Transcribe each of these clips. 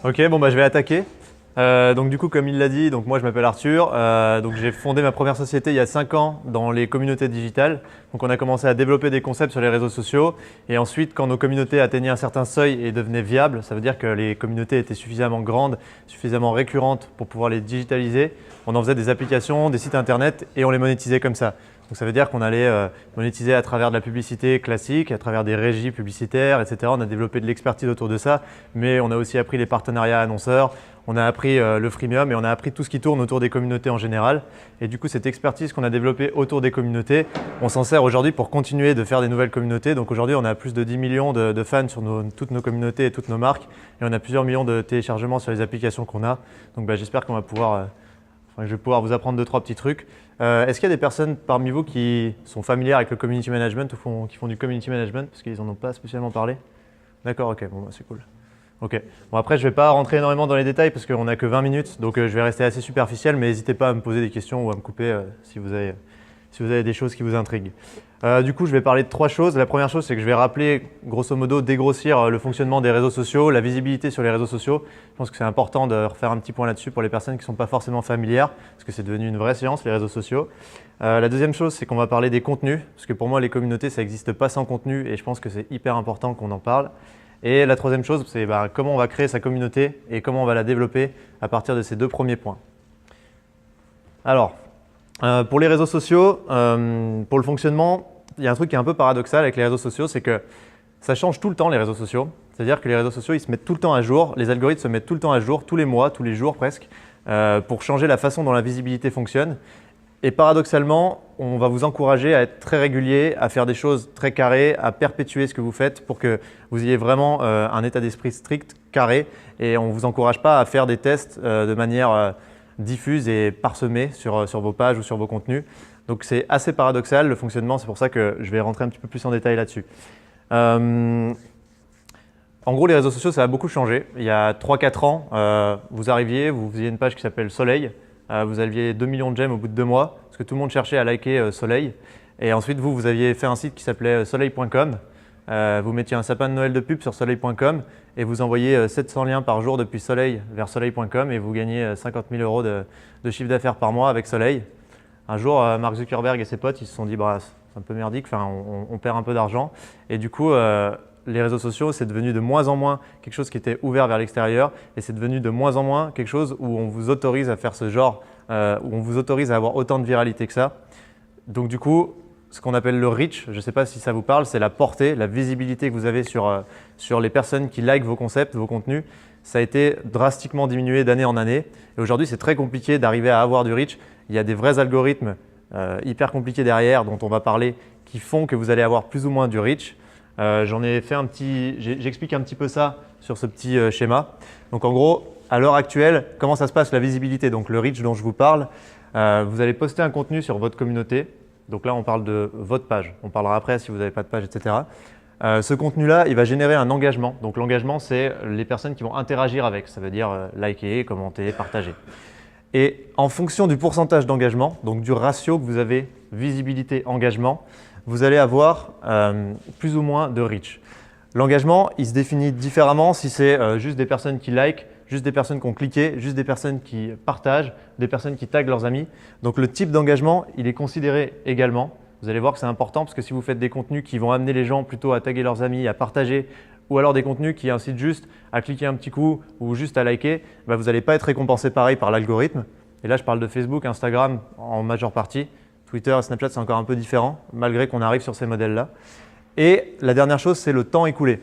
Ok, bon bah je vais attaquer. Donc du coup, comme il l'a dit, donc moi je m'appelle Arthur. Donc j'ai fondé ma première société il y a 5 ans dans les communautés digitales. Donc on a commencé à développer des concepts sur les réseaux sociaux. Et ensuite, quand nos communautés atteignaient un certain seuil et devenaient viables, ça veut dire que les communautés étaient suffisamment grandes, suffisamment récurrentes pour pouvoir les digitaliser. On en faisait des applications, des sites internet et on les monétisait comme ça. Donc ça veut dire qu'on allait monétiser à travers de la publicité classique, à travers des régies publicitaires, etc. On a développé de l'expertise autour de ça, mais on a aussi appris les partenariats annonceurs, on a appris le freemium et on a appris tout ce qui tourne autour des communautés en général. Et du coup, cette expertise qu'on a développée autour des communautés, on s'en sert aujourd'hui pour continuer de faire des nouvelles communautés. Donc aujourd'hui, on a plus de 10 millions de fans sur toutes nos communautés et toutes nos marques. Et on a plusieurs millions de téléchargements sur les applications qu'on a. Donc j'espère qu'on va pouvoir… je vais pouvoir vous apprendre 2-3 petits trucs. Est-ce qu'il y a des personnes parmi vous qui sont familières avec le community management ou qui font du community management parce qu'ils n'en ont pas spécialement parlé? D'accord, ok, bon, c'est cool. Ok, bon après je ne vais pas rentrer énormément dans les détails parce qu'on n'a que 20 minutes, donc je vais rester assez superficiel, mais n'hésitez pas à me poser des questions ou à me couper si vous avez des choses qui vous intriguent. Du coup, je vais parler de 3 choses. La première chose, c'est que je vais rappeler, grosso modo, dégrossir le fonctionnement des réseaux sociaux, la visibilité sur les réseaux sociaux. Je pense que c'est important de refaire un petit point là-dessus pour les personnes qui ne sont pas forcément familières, parce que c'est devenu une vraie science, les réseaux sociaux. La deuxième chose, c'est qu'on va parler des contenus, parce que pour moi, les communautés, ça n'existe pas sans contenu, et je pense que c'est hyper important qu'on en parle. Et la troisième chose, c'est comment on va créer sa communauté et comment on va la développer à partir de ces 2 premiers points. Alors, pour les réseaux sociaux, pour le fonctionnement, il y a un truc qui est un peu paradoxal avec les réseaux sociaux, c'est que ça change tout le temps les réseaux sociaux. C'est-à-dire que les réseaux sociaux, ils se mettent tout le temps à jour, les algorithmes se mettent tout le temps à jour, tous les mois, tous les jours presque, pour changer la façon dont la visibilité fonctionne. Et paradoxalement, on va vous encourager à être très régulier, à faire des choses très carrées, à perpétuer ce que vous faites pour que vous ayez vraiment un état d'esprit strict, carré. Et on ne vous encourage pas à faire des tests de manière diffuse et parsemée sur vos pages ou sur vos contenus. Donc c'est assez paradoxal le fonctionnement, c'est pour ça que je vais rentrer un petit peu plus en détail là-dessus. En gros, les réseaux sociaux, ça a beaucoup changé. Il y a 3-4 ans, vous arriviez, vous faisiez une page qui s'appelle Soleil. Vous aviez 2 millions de j'aime au bout de 2 mois, parce que tout le monde cherchait à liker Soleil. Et ensuite, vous aviez fait un site qui s'appelait soleil.com. Vous mettiez un sapin de Noël de pub sur soleil.com et vous envoyez 700 liens par jour depuis Soleil vers soleil.com et vous gagnez 50 000 € de chiffre d'affaires par mois avec Soleil. Un jour, Mark Zuckerberg et ses potes, ils se sont dit c'est un peu merdique, on perd un peu d'argent. Et du coup, les réseaux sociaux, c'est devenu de moins en moins quelque chose qui était ouvert vers l'extérieur et c'est devenu de moins en moins quelque chose où on vous autorise à faire ce genre, où on vous autorise à avoir autant de viralité que ça. Donc du coup, ce qu'on appelle le reach, je ne sais pas si ça vous parle, c'est la portée, la visibilité que vous avez sur les personnes qui likent vos concepts, vos contenus. Ça a été drastiquement diminué d'année en année et aujourd'hui, c'est très compliqué d'arriver à avoir du reach. Il y a des vrais algorithmes hyper compliqués derrière dont on va parler qui font que vous allez avoir plus ou moins du reach. J'en ai fait j'explique un petit peu ça sur ce petit schéma. Donc en gros, à l'heure actuelle, comment ça se passe la visibilité, donc le reach dont je vous parle. Vous allez poster un contenu sur votre communauté. Donc là, on parle de votre page. On parlera après si vous n'avez pas de page, etc. Ce contenu-là, il va générer un engagement. Donc l'engagement, c'est les personnes qui vont interagir avec. Ça veut dire liker, commenter, partager. Et en fonction du pourcentage d'engagement, donc du ratio que vous avez visibilité-engagement, vous allez avoir plus ou moins de reach. L'engagement, il se définit différemment si c'est juste des personnes qui likent, juste des personnes qui ont cliqué, juste des personnes qui partagent, des personnes qui taguent leurs amis. Donc le type d'engagement, il est considéré également. Vous allez voir que c'est important parce que si vous faites des contenus qui vont amener les gens plutôt à taguer leurs amis, à partager, ou alors des contenus qui incitent juste à cliquer un petit coup ou juste à liker, vous n'allez pas être récompensé pareil par l'algorithme. Et là, je parle de Facebook, Instagram en majeure partie. Twitter et Snapchat, c'est encore un peu différent, malgré qu'on arrive sur ces modèles-là. Et la dernière chose, c'est le temps écoulé.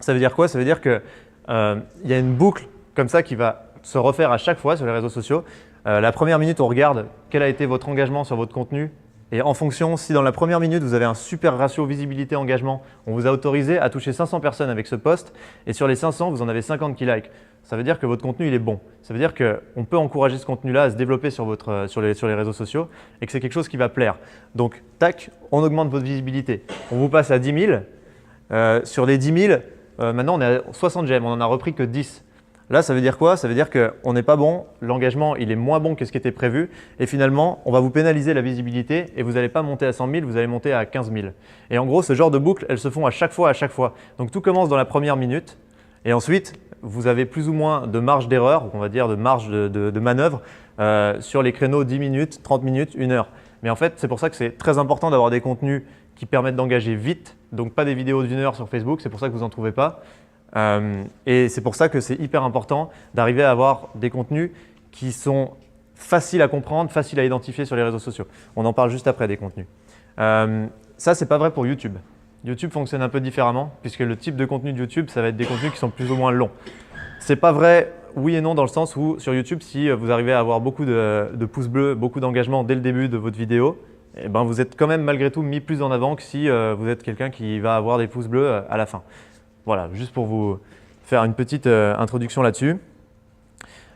Ça veut dire quoi? Ça veut dire qu'il y a une boucle comme ça qui va se refaire à chaque fois sur les réseaux sociaux. La première minute, on regarde quel a été votre engagement sur votre contenu. Et en fonction, si dans la première minute, vous avez un super ratio visibilité-engagement, on vous a autorisé à toucher 500 personnes avec ce post, et sur les 500, vous en avez 50 qui like. Ça veut dire que votre contenu, il est bon. Ça veut dire qu'on peut encourager ce contenu-là à se développer sur les réseaux sociaux et que c'est quelque chose qui va plaire. Donc, tac, on augmente votre visibilité. On vous passe à 10 000. Sur les 10 000, maintenant, on est à 60 j'aime, on n'en a repris que 10. Là, ça veut dire quoi? Ça veut dire qu'on n'est pas bon, l'engagement il est moins bon que ce qui était prévu et finalement, on va vous pénaliser la visibilité et vous n'allez pas monter à 100 000, vous allez monter à 15 000. Et en gros, ce genre de boucles, elles se font à chaque fois. Donc tout commence dans la première minute et ensuite, vous avez plus ou moins de marge d'erreur, on va dire de marge de manœuvre sur les créneaux 10 minutes, 30 minutes, 1 heure. Mais en fait, c'est pour ça que c'est très important d'avoir des contenus qui permettent d'engager vite, donc pas des vidéos d'1 heure sur Facebook, c'est pour ça que vous n'en trouvez pas. Et c'est pour ça que c'est hyper important d'arriver à avoir des contenus qui sont faciles à comprendre, faciles à identifier sur les réseaux sociaux. On en parle juste après des contenus. Ça, c'est pas vrai pour YouTube. YouTube fonctionne un peu différemment puisque le type de contenu de YouTube, ça va être des contenus qui sont plus ou moins longs. C'est pas vrai, oui et non, dans le sens où sur YouTube, si vous arrivez à avoir beaucoup de pouces bleus, beaucoup d'engagement dès le début de votre vidéo, eh ben, vous êtes quand même malgré tout mis plus en avant que si vous êtes quelqu'un qui va avoir des pouces bleus à la fin. Voilà, juste pour vous faire une petite introduction là-dessus.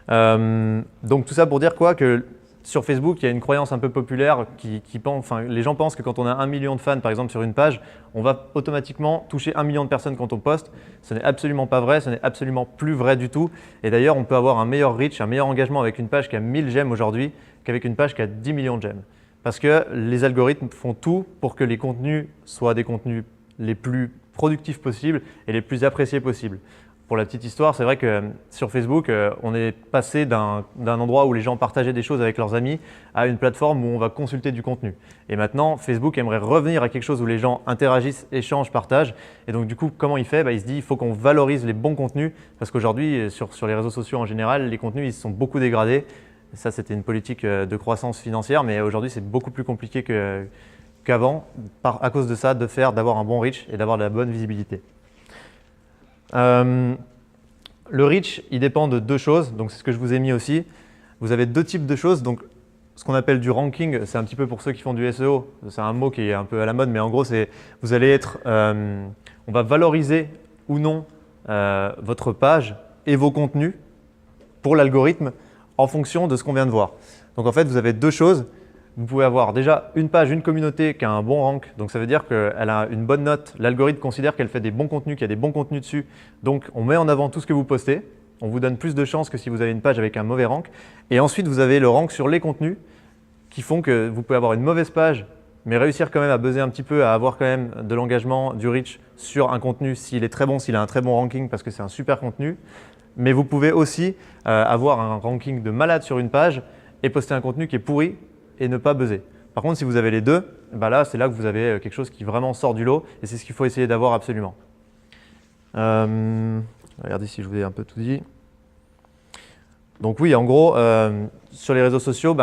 Donc tout ça pour dire quoi, que sur Facebook, il y a une croyance un peu populaire les gens pensent que quand on a 1 million de fans par exemple sur une page, on va automatiquement toucher 1 million de personnes quand on poste. Ce n'est absolument pas vrai, ce n'est absolument plus vrai du tout. Et d'ailleurs, on peut avoir un meilleur reach, un meilleur engagement avec une page qui a 1000 j'aime aujourd'hui qu'avec une page qui a 10 millions de j'aime. Parce que les algorithmes font tout pour que les contenus soient des contenus les plus productifs possibles et les plus appréciés possibles. Pour la petite histoire, c'est vrai que sur Facebook, on est passé d'un endroit où les gens partageaient des choses avec leurs amis à une plateforme où on va consulter du contenu. Et maintenant, Facebook aimerait revenir à quelque chose où les gens interagissent, échangent, partagent. Et donc du coup, comment il fait? Il se dit qu'il faut qu'on valorise les bons contenus parce qu'aujourd'hui, sur les réseaux sociaux en général, les contenus ils se sont beaucoup dégradés. Et ça, c'était une politique de croissance financière, mais aujourd'hui, c'est beaucoup plus compliqué qu'avant à cause de ça, d'avoir un bon reach et d'avoir de la bonne visibilité. Le reach, il dépend de 2 choses, donc c'est ce que je vous ai mis aussi. Vous avez 2 types de choses, donc ce qu'on appelle du ranking, c'est un petit peu pour ceux qui font du SEO, c'est un mot qui est un peu à la mode, mais en gros, vous allez être, on va valoriser ou non votre page et vos contenus pour l'algorithme en fonction de ce qu'on vient de voir. Donc en fait, vous avez 2 choses. Vous pouvez avoir déjà une page, une communauté qui a un bon rank, donc ça veut dire qu'elle a une bonne note. L'algorithme considère qu'elle fait des bons contenus, qu'il y a des bons contenus dessus. Donc on met en avant tout ce que vous postez. On vous donne plus de chances que si vous avez une page avec un mauvais rank. Et ensuite, vous avez le rank sur les contenus qui font que vous pouvez avoir une mauvaise page, mais réussir quand même à buzzer un petit peu, à avoir quand même de l'engagement, du reach sur un contenu s'il est très bon, s'il a un très bon ranking parce que c'est un super contenu. Mais vous pouvez aussi avoir un ranking de malade sur une page et poster un contenu qui est pourri et ne pas buzzer. Par contre, si vous avez les deux, là, c'est là que vous avez quelque chose qui vraiment sort du lot et c'est ce qu'il faut essayer d'avoir absolument. Regardez si je vous ai un peu tout dit. Donc oui, en gros, sur les réseaux sociaux,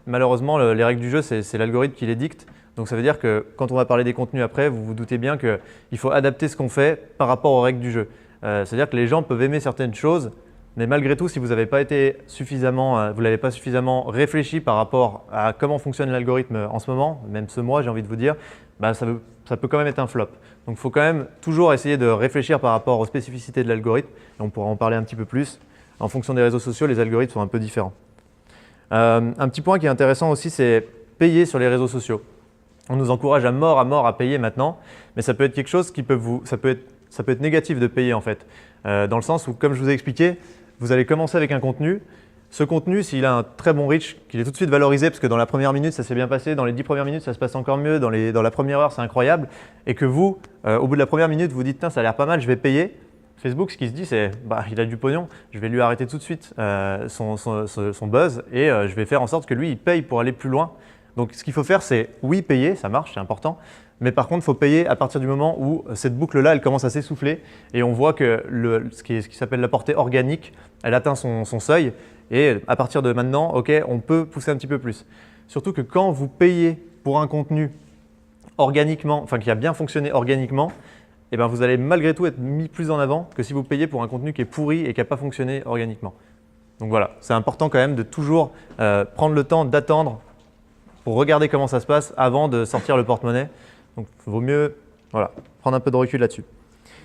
malheureusement, les règles du jeu, c'est l'algorithme qui les dicte. Donc ça veut dire que quand on va parler des contenus après, vous vous doutez bien qu'il faut adapter ce qu'on fait par rapport aux règles du jeu. C'est-à-dire que les gens peuvent aimer certaines choses, mais malgré tout, si vous n'avez pas été suffisamment, vous l'avez pas suffisamment réfléchi par rapport à comment fonctionne l'algorithme en ce moment, même ce mois, j'ai envie de vous dire, ça peut quand même être un flop. Donc il faut quand même toujours essayer de réfléchir par rapport aux spécificités de l'algorithme, et on pourra en parler un petit peu plus. En fonction des réseaux sociaux, les algorithmes sont un peu différents. Un petit point qui est intéressant aussi, c'est payer sur les réseaux sociaux. On nous encourage à mort à payer maintenant, mais ça peut être quelque chose qui ça peut être négatif de payer en fait, dans le sens où, comme je vous ai expliqué, vous allez commencer avec un contenu. Ce contenu, s'il a un très bon reach, qu'il est tout de suite valorisé parce que dans la première minute, ça s'est bien passé, dans les 10 premières minutes, ça se passe encore mieux, dans la première heure, c'est incroyable, et que vous, au bout de la première minute, vous dites « Tiens, ça a l'air pas mal, je vais payer », Facebook, ce qu'il se dit, c'est il a du pognon, je vais lui arrêter tout de suite son buzz et je vais faire en sorte que lui, il paye pour aller plus loin. Donc, ce qu'il faut faire, c'est oui, payer, ça marche, c'est important, mais par contre, il faut payer à partir du moment où cette boucle-là, elle commence à s'essouffler et on voit que ce qui s'appelle la portée organique, elle atteint son seuil et à partir de maintenant, ok, on peut pousser un petit peu plus. Surtout que quand vous payez pour un contenu organiquement, enfin qui a bien fonctionné organiquement, eh ben vous allez malgré tout être mis plus en avant que si vous payez pour un contenu qui est pourri et qui n'a pas fonctionné organiquement. Donc voilà, c'est important quand même de toujours prendre le temps d'attendre pour regarder comment ça se passe avant de sortir le porte-monnaie. Donc il vaut mieux prendre un peu de recul là-dessus.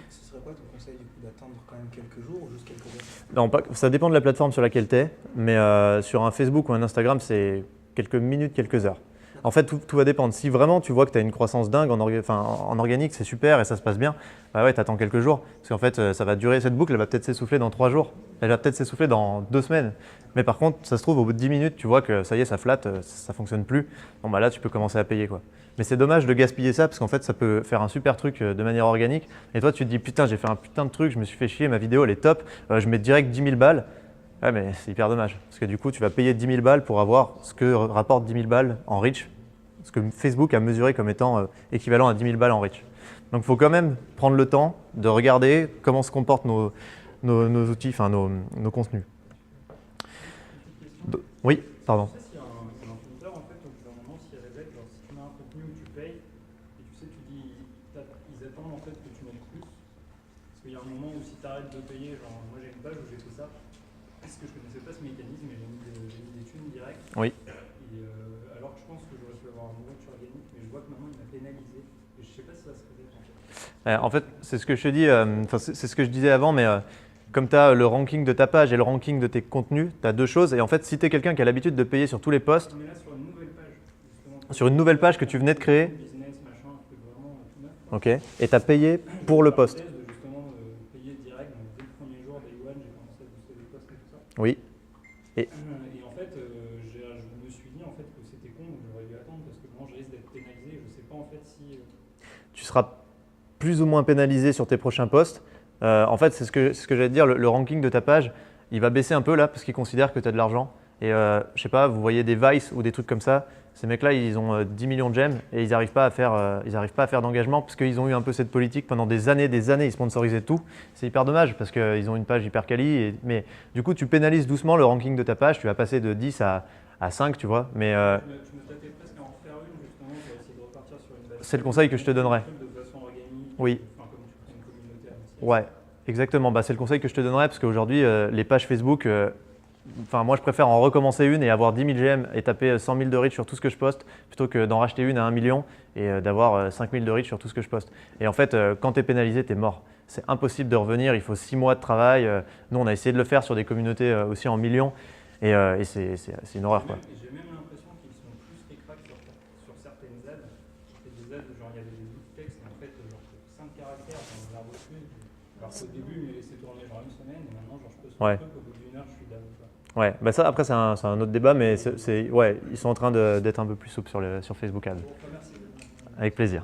Ce serait quoi ton conseil du coup, d'attendre quand même quelques jours ou juste quelques heures? Non, ça dépend de la plateforme sur laquelle tu es, mais sur un Facebook ou un Instagram, c'est quelques minutes, quelques heures. en fait, tout va dépendre. Si vraiment tu vois que tu as une croissance dingue en organique, c'est super et ça se passe bien, bah ouais, tu attends quelques jours. Parce qu'en fait, ça va durer, cette boucle, elle va peut-être s'essouffler dans 3 jours. Elle va peut-être s'essouffler dans 2 semaines. Mais par contre, ça se trouve, au bout de 10 minutes, tu vois que ça y est, ça flatte, ça ne fonctionne plus. Bon, bah là, tu peux commencer à payer, quoi. Mais c'est dommage de gaspiller ça parce qu'en fait, ça peut faire un super truc de manière organique. Et toi, tu te dis, putain, j'ai fait un putain de truc, je me suis fait chier, ma vidéo, elle est top, je mets direct 10 000 balles. Ouais, mais c'est hyper dommage. Parce que du coup, tu vas payer 10 000 balles pour avoir ce que rapporte 10 000 balles en reach. Ce que Facebook a mesuré comme étant équivalent à 10 000 balles en reach. Donc, il faut quand même prendre le temps de regarder comment se comportent nos outils, enfin nos contenus. Oui, pardon. Tu sais s'il y a un compteur en fait au gouvernement s'il révèle, genre si tu mets un contenu où tu payes et tu sais tu dis ils attendent en fait que tu mettes plus parce qu'il y a un moment où si tu arrêtes de payer, genre moi j'ai une page où j'ai fait ça parce que je connaissais pas ce mécanisme et j'ai mis des thunes direct. Oui. Et alors que je pense que j'aurais pu avoir un retour organique mais je vois que maintenant il m'a pénalisé et je sais pas si ça se révèle En fait, c'est ce que je te dis, c'est ce que je disais avant, mais comme tu as le ranking de ta page et le ranking de tes contenus, tu as deux choses. Et en fait, si tu es quelqu'un qui a l'habitude de payer sur tous les posts, mais là sur une nouvelle page justement, sur une nouvelle page que tu venais de créer, business machin un truc vraiment tout neuf. ok, et tu as payé pour le post. Justement payer direct donc dès le premier jour day one j'ai commencé à booster des posts et tout ça. Oui. Et en fait je me suis dit en fait que c'était con donc j'aurais dû attendre parce que maintenant je risque d'être pénalisé et je sais pas en fait si Tu seras plus ou moins pénalisé sur tes prochains posts. En fait, c'est ce que j'allais te dire, le ranking de ta page, il va baisser un peu là parce qu'ils considèrent que tu as de l'argent. Et je sais pas, vous voyez des Vice ou des trucs comme ça, ces mecs-là, ils ont 10 millions de gemmes et ils n'arrivent pas à faire d'engagement parce qu'ils ont eu un peu cette politique pendant des années, ils sponsorisaient tout. C'est hyper dommage parce qu'ils ont une page hyper quali. Mais du coup, tu pénalises doucement le ranking de ta page, tu vas passer de 10 à 5, tu vois. Mais tu me tâtais presque à en refaire une justement pour essayer de repartir sur une base. c'est le conseil que je te donnerais. De façon organique, Oui. enfin, comme tu fais une communauté à Ouais, exactement. Bah, c'est le conseil que je te donnerais parce qu'aujourd'hui, les pages Facebook, moi je préfère en recommencer une et avoir 10 000 GM et taper 100 000 de reach sur tout ce que je poste plutôt que d'en racheter une à 1 million et d'avoir 5 000 de reach sur tout ce que je poste. Et en fait, quand tu es pénalisé, tu es mort. C'est impossible de revenir, il faut 6 mois de travail. Nous, on a essayé de le faire sur des communautés aussi en millions et c'est une horreur, quoi. J'ai même l'impression qu'ils sont plus ric-rac sur certaines ads. C'est des ads où genre il y avait des bouts de texte et en fait genre 5 caractères dans la reçue. Alors qu'au début il me laissait tourner genre une semaine et maintenant genre je poste un truc au bout d'une heure je suis down. Ouais, bah ça après c'est un autre débat, mais ouais, ils sont en train d'être un peu plus souples sur Facebook Ads. Avec plaisir.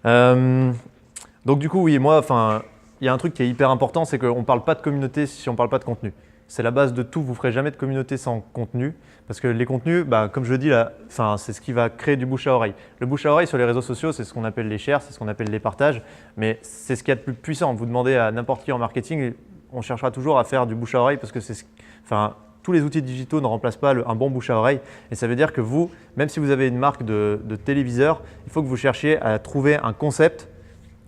Donc du coup, oui, moi, il y a un truc qui est hyper important, c'est qu'on ne parle pas de communauté si on ne parle pas de contenu. C'est la base de tout, vous ne ferez jamais de communauté sans contenu, parce que les contenus, comme je le dis là, c'est ce qui va créer du bouche à oreille. Le bouche à oreille sur les réseaux sociaux, c'est ce qu'on appelle les shares, c'est ce qu'on appelle les partages, mais c'est ce qu'il y a de plus puissant. Vous demandez à n'importe qui en marketing, on cherchera toujours à faire du bouche à oreille, parce que tous les outils digitaux ne remplacent pas un bon bouche à oreille. Et ça veut dire que vous, même si vous avez une marque de téléviseur, il faut que vous cherchiez à trouver un concept,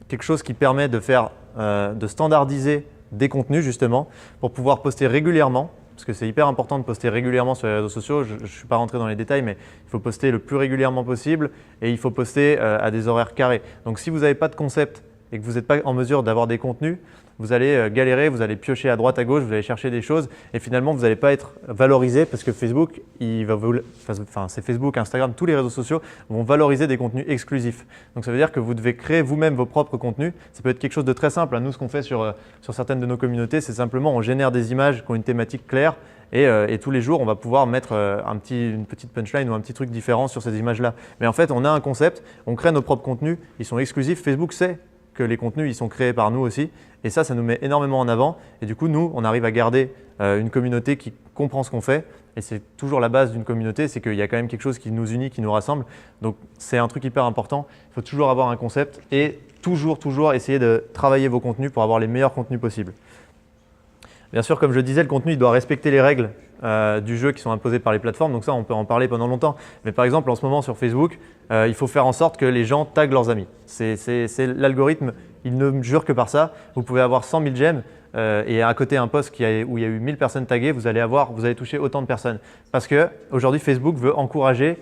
quelque chose qui permet de standardiser des contenus justement pour pouvoir poster régulièrement, parce que c'est hyper important de poster régulièrement sur les réseaux sociaux. Je ne suis pas rentré dans les détails, mais il faut poster le plus régulièrement possible et il faut poster à des horaires carrés. Donc si vous n'avez pas de concept et que vous n'êtes pas en mesure d'avoir des contenus, vous allez galérer, vous allez piocher à droite, à gauche, vous allez chercher des choses et finalement vous n'allez pas être valorisé parce que Facebook, c'est Facebook, Instagram, tous les réseaux sociaux vont valoriser des contenus exclusifs. Donc ça veut dire que vous devez créer vous-même vos propres contenus. Ça peut être quelque chose de très simple. Nous, ce qu'on fait sur certaines de nos communautés, c'est simplement on génère des images qui ont une thématique claire et tous les jours, on va pouvoir mettre une petite punchline ou un petit truc différent sur ces images-là. Mais en fait, on a un concept, on crée nos propres contenus, ils sont exclusifs. Facebook sait que les contenus ils sont créés par nous aussi et ça nous met énormément en avant et du coup nous on arrive à garder une communauté qui comprend ce qu'on fait et c'est toujours la base d'une communauté, c'est qu'il y a quand même quelque chose qui nous unit, qui nous rassemble, donc c'est un truc hyper important. Il faut toujours avoir un concept et toujours essayer de travailler vos contenus pour avoir les meilleurs contenus possibles. Bien sûr, comme je disais, le contenu il doit respecter les règles du jeu qui sont imposées par les plateformes, donc ça on peut en parler pendant longtemps. Mais par exemple en ce moment sur Facebook, il faut faire en sorte que les gens taguent leurs amis. C'est l'algorithme, il ne jure que par ça. Vous pouvez avoir 100 000 j'aime et à côté un post où il y a eu 1000 personnes taguées, vous allez toucher autant de personnes. Parce qu'aujourd'hui Facebook veut encourager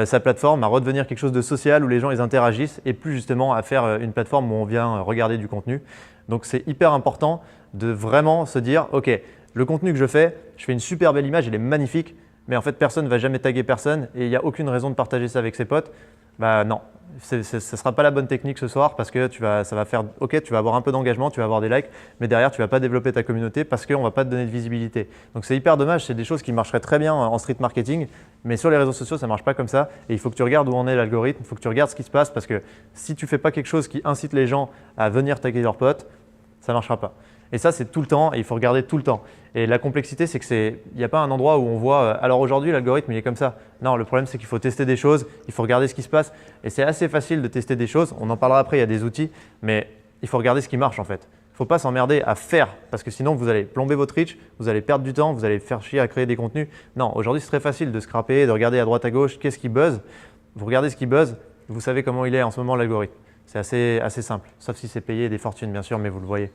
sa plateforme à redevenir quelque chose de social où les gens ils interagissent et plus justement à faire une plateforme où on vient regarder du contenu. Donc c'est hyper important de vraiment se dire ok, le contenu que je fais une super belle image, elle est magnifique, mais en fait personne ne va jamais taguer personne et il n'y a aucune raison de partager ça avec ses potes, bah non, ça ne sera pas la bonne technique ce soir parce que ça va faire, ok, tu vas avoir un peu d'engagement, tu vas avoir des likes, mais derrière tu ne vas pas développer ta communauté parce qu'on ne va pas te donner de visibilité. Donc c'est hyper dommage, c'est des choses qui marcheraient très bien en street marketing, mais sur les réseaux sociaux ça ne marche pas comme ça et il faut que tu regardes où en est l'algorithme, il faut que tu regardes ce qui se passe parce que si tu ne fais pas quelque chose qui incite les gens à venir taguer leurs potes, ça ne marchera pas. Et ça, c'est tout le temps et il faut regarder tout le temps. Et la complexité, c'est qu'il n'y a pas un endroit où on voit alors aujourd'hui, l'algorithme, il est comme ça. Non, le problème, c'est qu'il faut tester des choses, il faut regarder ce qui se passe. Et c'est assez facile de tester des choses. On en parlera après, il y a des outils, mais il faut regarder ce qui marche en fait. Il ne faut pas s'emmerder à faire parce que sinon, vous allez plomber votre reach, vous allez perdre du temps, vous allez faire chier à créer des contenus. Non, aujourd'hui, c'est très facile de scraper, de regarder à droite à gauche, qu'est-ce qui buzz. Vous regardez ce qui buzz, vous savez comment il est en ce moment l'algorithme. C'est assez simple, sauf si c'est payé des fortunes, bien sûr, mais vous le voyez.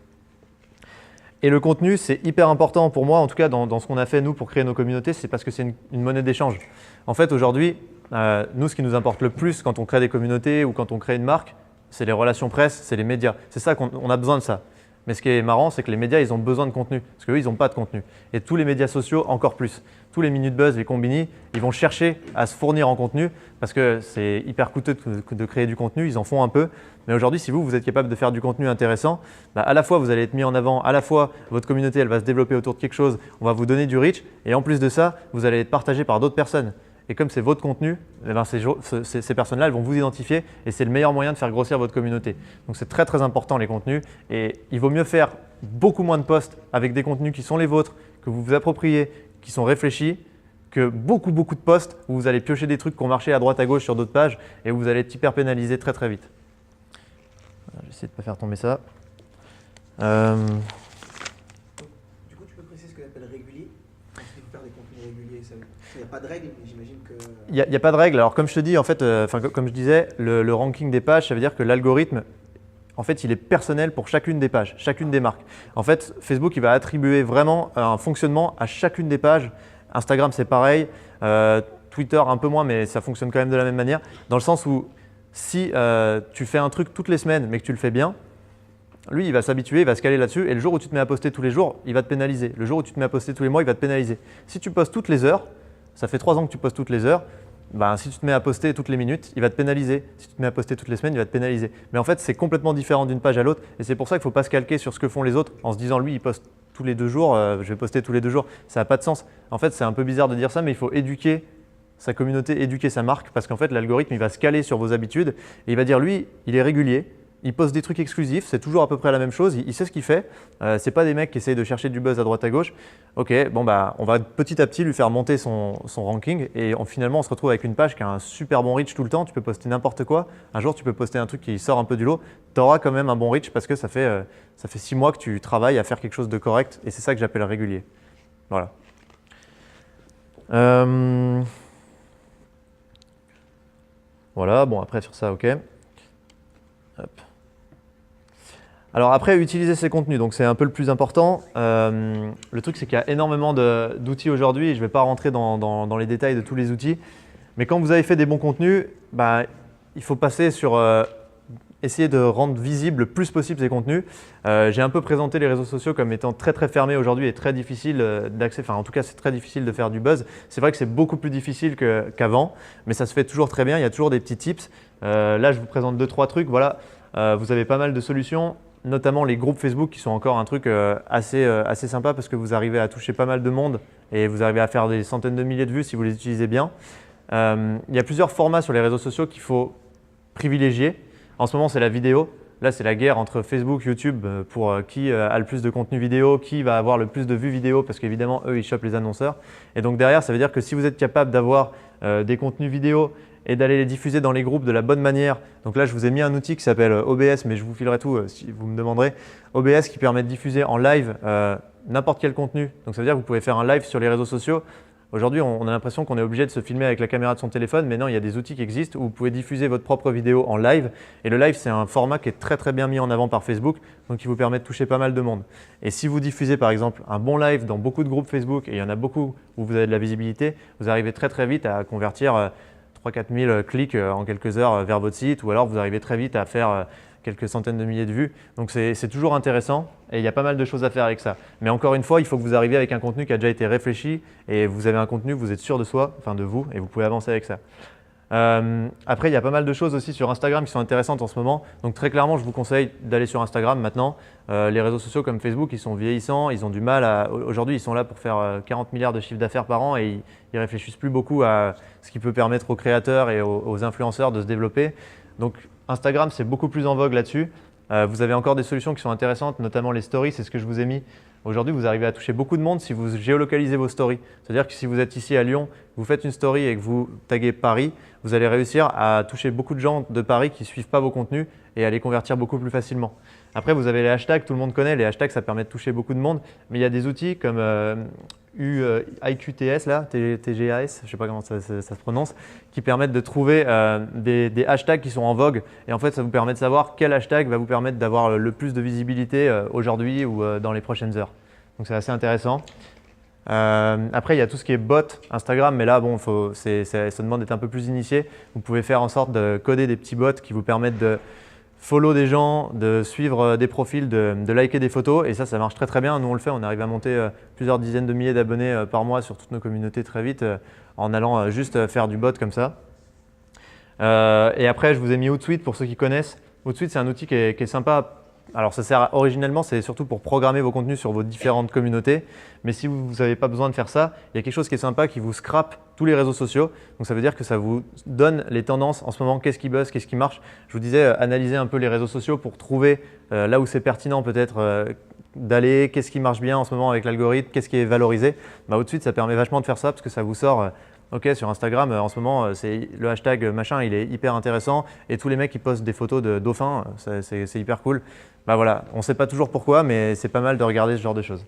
Et le contenu, c'est hyper important pour moi, en tout cas dans ce qu'on a fait nous pour créer nos communautés, c'est parce que c'est une monnaie d'échange. En fait, aujourd'hui, nous, ce qui nous importe le plus quand on crée des communautés ou quand on crée une marque, c'est les relations presse, c'est les médias. C'est ça qu'on a besoin de ça. Mais ce qui est marrant, c'est que les médias, ils ont besoin de contenu, parce qu'eux, ils n'ont pas de contenu. Et tous les médias sociaux, encore plus. Tous les minutes buzz, les combini, ils vont chercher à se fournir en contenu, parce que c'est hyper coûteux de créer du contenu, ils en font un peu. Mais aujourd'hui, si vous êtes capable de faire du contenu intéressant, bah à la fois vous allez être mis en avant, à la fois votre communauté, elle va se développer autour de quelque chose, on va vous donner du reach, et en plus de ça, vous allez être partagé par d'autres personnes. Et comme c'est votre contenu, eh ben ces personnes-là, elles vont vous identifier et c'est le meilleur moyen de faire grossir votre communauté. Donc c'est très très important les contenus et il vaut mieux faire beaucoup moins de posts avec des contenus qui sont les vôtres, que vous vous appropriez, qui sont réfléchis, que beaucoup de posts où vous allez piocher des trucs qui ont marché à droite à gauche sur d'autres pages et où vous allez être hyper pénalisé très très vite. J'essaie de ne pas faire tomber ça. Du coup, tu peux préciser ce que tu appelles régulier? Parce qu'il faut faire des contenus réguliers. Il n'y a pas de règle, mais j'imagine que… Il n'y a pas de règle. Alors comme je te dis, en fait, comme je disais, le ranking des pages, ça veut dire que l'algorithme, en fait, il est personnel pour chacune des pages, chacune des marques. En fait, Facebook, il va attribuer vraiment un fonctionnement à chacune des pages. Instagram, c'est pareil. Twitter, un peu moins, mais ça fonctionne quand même de la même manière. Dans le sens où si tu fais un truc toutes les semaines, mais que tu le fais bien, lui, il va s'habituer, il va se caler là-dessus. Et le jour où tu te mets à poster tous les jours, il va te pénaliser. Le jour où tu te mets à poster tous les mois, il va te pénaliser. Si tu postes toutes les heures, ça fait 3 ans que tu postes toutes les heures, ben, si tu te mets à poster toutes les minutes, il va te pénaliser. Si tu te mets à poster toutes les semaines, il va te pénaliser. Mais en fait, c'est complètement différent d'une page à l'autre. Et c'est pour ça qu'il ne faut pas se calquer sur ce que font les autres en se disant, lui, il poste tous les 2 jours, je vais poster tous les 2 jours. Ça n'a pas de sens. En fait, c'est un peu bizarre de dire ça, mais il faut éduquer sa communauté, éduquer sa marque, parce qu'en fait, l'algorithme, il va se caler sur vos habitudes et il va dire, lui, il est régulier. Il poste des trucs exclusifs, c'est toujours à peu près la même chose, il sait ce qu'il fait. C'est pas des mecs qui essayent de chercher du buzz à droite à gauche. Ok, bon bah on va petit à petit lui faire monter son ranking et finalement on se retrouve avec une page qui a un super bon reach tout le temps. Tu peux poster n'importe quoi. Un jour tu peux poster un truc qui sort un peu du lot. Tu auras quand même un bon reach parce que ça fait 6 mois que tu travailles à faire quelque chose de correct et c'est ça que j'appelle régulier. Voilà. Voilà, bon après sur ça, ok. Hop. Alors après, utiliser ces contenus, donc c'est un peu le plus important. Le truc, c'est qu'il y a énormément d'outils aujourd'hui et je ne vais pas rentrer dans les détails de tous les outils. Mais quand vous avez fait des bons contenus, bah, il faut passer sur essayer de rendre visible le plus possible ces contenus. J'ai un peu présenté les réseaux sociaux comme étant très très fermés aujourd'hui et très difficile d'accès. Enfin, en tout cas, c'est très difficile de faire du buzz. C'est vrai que c'est beaucoup plus difficile qu'avant, mais ça se fait toujours très bien. Il y a toujours des petits tips. Là, je vous présente 2-3 trucs. Voilà, vous avez pas mal de solutions, notamment les groupes Facebook qui sont encore un truc assez sympa parce que vous arrivez à toucher pas mal de monde et vous arrivez à faire des centaines de milliers de vues si vous les utilisez bien. Il y a plusieurs formats sur les réseaux sociaux qu'il faut privilégier. En ce moment, c'est la vidéo. Là, c'est la guerre entre Facebook, YouTube pour qui a le plus de contenu vidéo, qui va avoir le plus de vues vidéo parce qu'évidemment, eux, ils chopent les annonceurs. Et donc derrière, ça veut dire que si vous êtes capable d'avoir des contenus vidéo et d'aller les diffuser dans les groupes de la bonne manière. Donc là, je vous ai mis un outil qui s'appelle OBS, mais je vous filerai tout si vous me demanderez. OBS qui permet de diffuser en live n'importe quel contenu. Donc ça veut dire que vous pouvez faire un live sur les réseaux sociaux. Aujourd'hui, on a l'impression qu'on est obligé de se filmer avec la caméra de son téléphone, mais non, il y a des outils qui existent où vous pouvez diffuser votre propre vidéo en live. Et le live, c'est un format qui est très très bien mis en avant par Facebook, donc qui vous permet de toucher pas mal de monde. Et si vous diffusez par exemple un bon live dans beaucoup de groupes Facebook, et il y en a beaucoup où vous avez de la visibilité, vous arrivez très très vite à convertir 3 000 à 4 000 clics en quelques heures vers votre site, ou alors vous arrivez très vite à faire quelques centaines de milliers de vues. Donc c'est toujours intéressant et il y a pas mal de choses à faire avec ça. Mais encore une fois, il faut que vous arriviez avec un contenu qui a déjà été réfléchi et vous avez un contenu, vous êtes sûr de soi, enfin de vous, et vous pouvez avancer avec ça. Après, il y a pas mal de choses aussi sur Instagram qui sont intéressantes en ce moment. Donc très clairement, je vous conseille d'aller sur Instagram maintenant. Les réseaux sociaux comme Facebook, ils sont vieillissants, ils ont du mal à… Aujourd'hui, ils sont là pour faire 40 milliards de chiffre d'affaires par an et ils réfléchissent plus beaucoup à ce qui peut permettre aux créateurs et aux influenceurs de se développer. Donc Instagram, c'est beaucoup plus en vogue là-dessus. Vous avez encore des solutions qui sont intéressantes, notamment les stories, c'est ce que je vous ai mis. Aujourd'hui, vous arrivez à toucher beaucoup de monde si vous géolocalisez vos stories. C'est-à-dire que si vous êtes ici à Lyon, vous faites une story et que vous taguez Paris, vous allez réussir à toucher beaucoup de gens de Paris qui ne suivent pas vos contenus et à les convertir beaucoup plus facilement. Après, vous avez les hashtags, tout le monde connaît. Les hashtags, ça permet de toucher beaucoup de monde. Mais il y a des outils comme IQTS, là, TGAS, je ne sais pas comment ça se prononce, qui permettent de trouver des hashtags qui sont en vogue. Et en fait, ça vous permet de savoir quel hashtag va vous permettre d'avoir le plus de visibilité aujourd'hui ou dans les prochaines heures. Donc, c'est assez intéressant. Après, il y a tout ce qui est bot Instagram, mais là, bon, ça demande d'être un peu plus initié. Vous pouvez faire en sorte de coder des petits bots qui vous permettent de follow des gens, de suivre des profils, de liker des photos. Et ça marche très très bien. Nous, on le fait. On arrive à monter plusieurs dizaines de milliers d'abonnés par mois sur toutes nos communautés très vite en allant juste faire du bot comme ça. Et après, je vous ai mis Hootsuite pour ceux qui connaissent. Hootsuite, c'est un outil qui est sympa. Alors, ça sert originellement, c'est surtout pour programmer vos contenus sur vos différentes communautés. Mais si vous n'avez pas besoin de faire ça, il y a quelque chose qui est sympa qui vous scrape tous les réseaux sociaux. Donc, ça veut dire que ça vous donne les tendances en ce moment, qu'est-ce qui buzz, qu'est-ce qui marche. Je vous disais, analysez un peu les réseaux sociaux pour trouver là où c'est pertinent peut-être d'aller, qu'est-ce qui marche bien en ce moment avec l'algorithme, qu'est-ce qui est valorisé. Tout de suite, ça permet vachement de faire ça parce que ça vous sort… Ok, sur Instagram, en ce moment, le hashtag machin, il est hyper intéressant et tous les mecs qui postent des photos de dauphins, c'est hyper cool. Voilà, on ne sait pas toujours pourquoi, mais c'est pas mal de regarder ce genre de choses.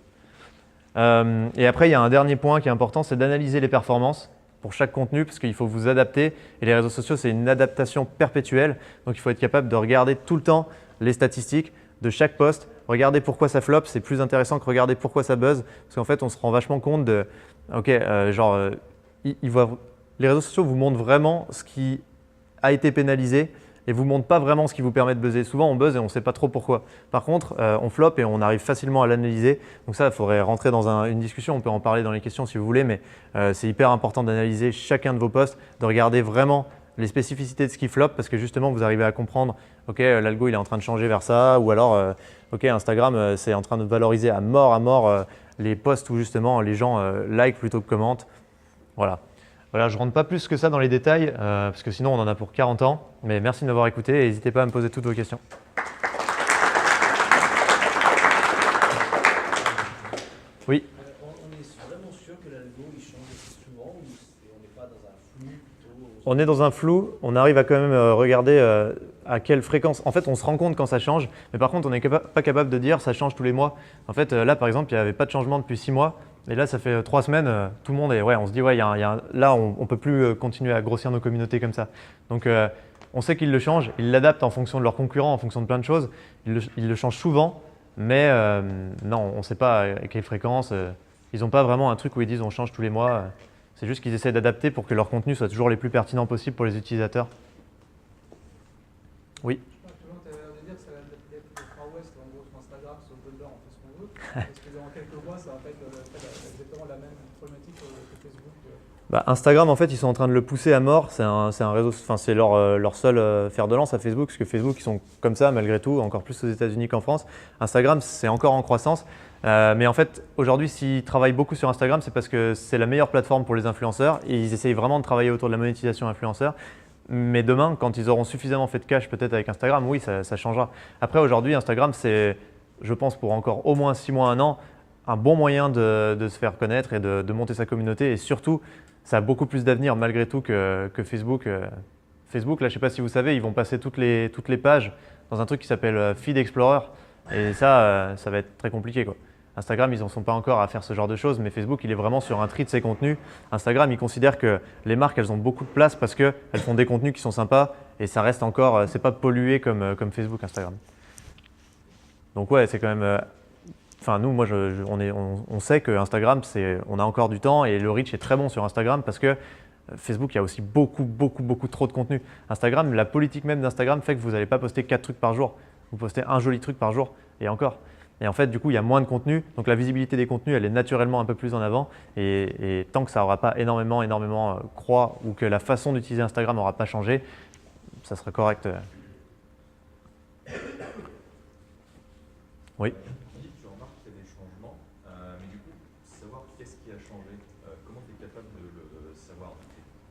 Et après, il y a un dernier point qui est important, c'est d'analyser les performances pour chaque contenu parce qu'il faut vous adapter et les réseaux sociaux, c'est une adaptation perpétuelle. Donc, il faut être capable de regarder tout le temps les statistiques de chaque post. Regarder pourquoi ça flop, c'est plus intéressant que regarder pourquoi ça buzz parce qu'en fait, on se rend vachement compte de, les réseaux sociaux vous montrent vraiment ce qui a été pénalisé et vous montrent pas vraiment ce qui vous permet de buzzer. Souvent, on buzz et on ne sait pas trop pourquoi. Par contre, on flop et on arrive facilement à l'analyser. Donc ça, il faudrait rentrer dans une discussion. On peut en parler dans les questions si vous voulez, mais c'est hyper important d'analyser chacun de vos posts, de regarder vraiment les spécificités de ce qui flop parce que justement, vous arrivez à comprendre, ok, l'algo, il est en train de changer vers ça ou alors, ok, Instagram, c'est en train de valoriser à mort les posts où justement les gens like plutôt que commentent. Voilà, je ne rentre pas plus que ça dans les détails parce que sinon on en a pour 40 ans. Mais merci de m'avoir écouté et n'hésitez pas à me poser toutes vos questions. Oui. On est vraiment sûr que l'algo il change assez souvent ou on n'est pas dans un flou plutôt? On est dans un flou, on arrive à quand même regarder à quelle fréquence. En fait, on se rend compte quand ça change, mais par contre, on n'est pas capable de dire ça change tous les mois. En fait, là par exemple, il n'y avait pas de changement depuis 6 mois. Et là, ça fait 3 semaines, tout le monde est… Ouais, on se dit, ouais, là, on ne peut plus continuer à grossir nos communautés comme ça. Donc, on sait qu'ils le changent, ils l'adaptent en fonction de leurs concurrents, en fonction de plein de choses. Ils le changent souvent, mais non, on ne sait pas à quelle fréquence. Ils n'ont pas vraiment un truc où ils disent on change tous les mois. C'est juste qu'ils essaient d'adapter pour que leurs contenus soient toujours les plus pertinents possibles pour les utilisateurs. Oui. Tout le monde a l'air de dire que ça va être le Far West, en gros, sur Instagram, sur Builder, on fait ce qu'on veut. Est-ce que dans quelques mois, ça va pas être exactement la même problématique que Facebook Instagram, en fait, ils sont en train de le pousser à mort. C'est un réseau, c'est leur seul fer de lance à Facebook, parce que Facebook, ils sont comme ça malgré tout, encore plus aux États-Unis qu'en France. Instagram, c'est encore en croissance. Mais en fait, aujourd'hui, s'ils travaillent beaucoup sur Instagram, c'est parce que c'est la meilleure plateforme pour les influenceurs et ils essayent vraiment de travailler autour de la monétisation influenceur. Mais demain, quand ils auront suffisamment fait de cash peut-être avec Instagram, oui, ça changera. Après, aujourd'hui, Instagram, c'est, je pense, pour encore au moins 6 mois, 1 an, un bon moyen de se faire connaître et de monter sa communauté. Et surtout, ça a beaucoup plus d'avenir malgré tout que Facebook. Facebook, là, je ne sais pas si vous savez, ils vont passer toutes les pages dans un truc qui s'appelle Feed Explorer. Et ça va être très compliqué, quoi. Instagram, ils n'en sont pas encore à faire ce genre de choses, mais Facebook, il est vraiment sur un tri de ses contenus. Instagram, il considère que les marques, elles ont beaucoup de place parce qu'elles font des contenus qui sont sympas et ça reste encore, c'est pas pollué comme Facebook, Instagram. Donc ouais, c'est quand même… Enfin, nous, moi, on sait que Instagram, on a encore du temps et le reach est très bon sur Instagram parce que Facebook, il y a aussi beaucoup trop de contenu. Instagram, la politique même d'Instagram fait que vous n'allez pas poster 4 trucs par jour. Vous postez un joli truc par jour et encore. Et en fait, du coup, il y a moins de contenu. Donc la visibilité des contenus, elle est naturellement un peu plus en avant. Et tant que ça n'aura pas énormément croît ou que la façon d'utiliser Instagram n'aura pas changé, ça sera correct. Oui. Tu dis que tu remarques qu'il y a des changements, mais du coup, savoir qu'est-ce qui a changé, comment tu es capable de le savoir?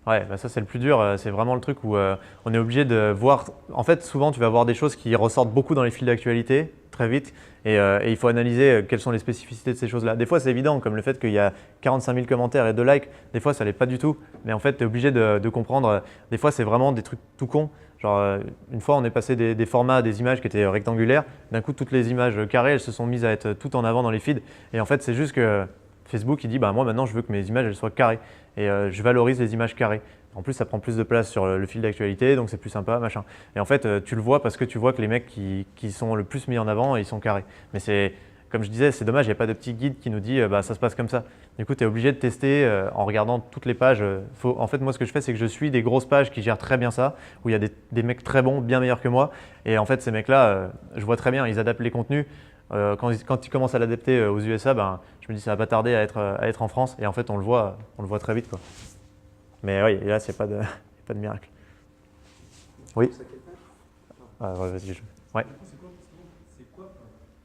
Ouais, bah ça c'est le plus dur, c'est vraiment le truc où on est obligé de voir. En fait, souvent tu vas voir des choses qui ressortent beaucoup dans les fils d'actualité très vite et il faut analyser quelles sont les spécificités de ces choses-là. Des fois c'est évident, comme le fait qu'il y a 45 000 commentaires et 2 likes, des fois ça l'est pas du tout, mais en fait tu es obligé de comprendre. Des fois c'est vraiment des trucs tout cons. Genre une fois on est passé des formats, des images qui étaient rectangulaires, d'un coup toutes les images carrées elles se sont mises à être tout en avant dans les feeds et en fait c'est juste que Facebook il dit bah moi maintenant je veux que mes images elles soient carrées et je valorise les images carrées. En plus ça prend plus de place sur le fil d'actualité donc c'est plus sympa machin. Et en fait tu le vois parce que tu vois que les mecs qui sont le plus mis en avant ils sont carrés. Mais c'est comme je disais c'est dommage il n'y a pas de petit guide qui nous dit bah ça se passe comme ça. Du coup tu es obligé de tester en regardant toutes les pages. En fait moi ce que je fais c'est que je suis des grosses pages qui gèrent très bien ça où il y a des mecs très bons bien meilleurs que moi et en fait ces mecs là je vois très bien ils adaptent les contenus. Quand ils commencent à l'adapter aux USA, ben, je me dis ça va pas tarder à être en France et en fait on le voit très vite quoi. Mais oui, et là il n'y a pas de miracle. Oui. C'est à quelle page? Ah, ouais, vas-y, ouais, C'est quoi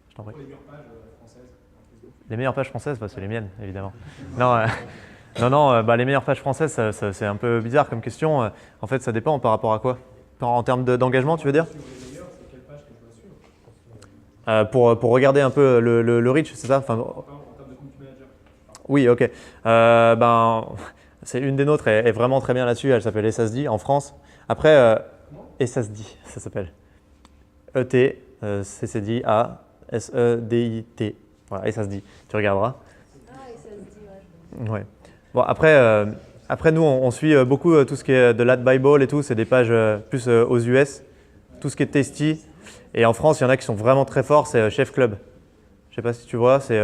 je t'en prie. les meilleures pages françaises en Facebook? Les meilleures pages françaises, bah, c'est les miennes évidemment. Non, non, bah, les meilleures pages françaises, c'est un peu bizarre comme question. En fait, ça dépend par rapport à quoi? En termes d'engagement, tu veux dire? Sur les meilleures, c'est quelle page que je dois suivre? Pour regarder un peu le reach, c'est ça? Enfin, En termes de community manager. oui, ok. Ben, c'est une des nôtres, elle est vraiment très bien là-dessus. Elle s'appelle SSD en France. Après, SSD, ça s'appelle. ET, CCD, A, SEDIT. Voilà, SSD. Tu regarderas. Ah, et ça se dit, ouais. Ouais. Bon, après nous, on suit beaucoup tout ce qui est de l'ad Bible et tout. C'est des pages plus aux US. Tout ce qui est tasty. Et en France, il y en a qui sont vraiment très forts. C'est Chef Club. Je sais pas si tu vois. C'est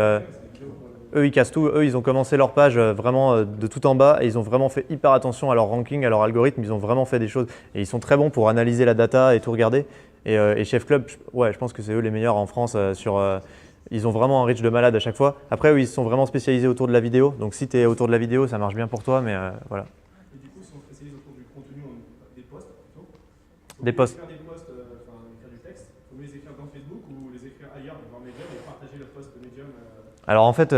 eux, ils cassent tout. Eux, ils ont commencé leur page vraiment de tout en bas et ils ont vraiment fait hyper attention à leur ranking, à leur algorithme. Ils ont vraiment fait des choses et ils sont très bons pour analyser la data et tout regarder. Et Chef Club, ouais, je pense que c'est eux les meilleurs en France ils ont vraiment un reach de malade à chaque fois. Après, eux, ils sont vraiment spécialisés autour de la vidéo. Donc, si tu es autour de la vidéo, ça marche bien pour toi, mais voilà. Et du coup, si on se spécialise autour du contenu, des posts plutôt. Des posts. Faire des posts, écrire du texte, il faut les écrire dans Facebook ou les écrire ailleurs, dans Medium et partager le post de Medium. Alors en fait,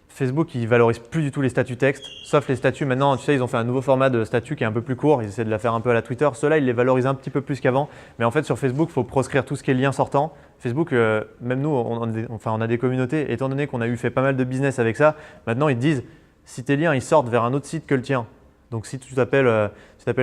Facebook, ils valorisent plus du tout les statuts texte, sauf les statuts. Maintenant, tu sais, ils ont fait un nouveau format de statut qui est un peu plus court. Ils essaient de la faire un peu à la Twitter. Ceux-là, ils les valorisent un petit peu plus qu'avant. Mais en fait, sur Facebook, il faut proscrire tout ce qui est lien sortant. Facebook, même nous, on a des communautés. Étant donné qu'on a fait pas mal de business avec ça, maintenant, ils te disent, si tes liens ils sortent vers un autre site que le tien, donc si tu t'appelles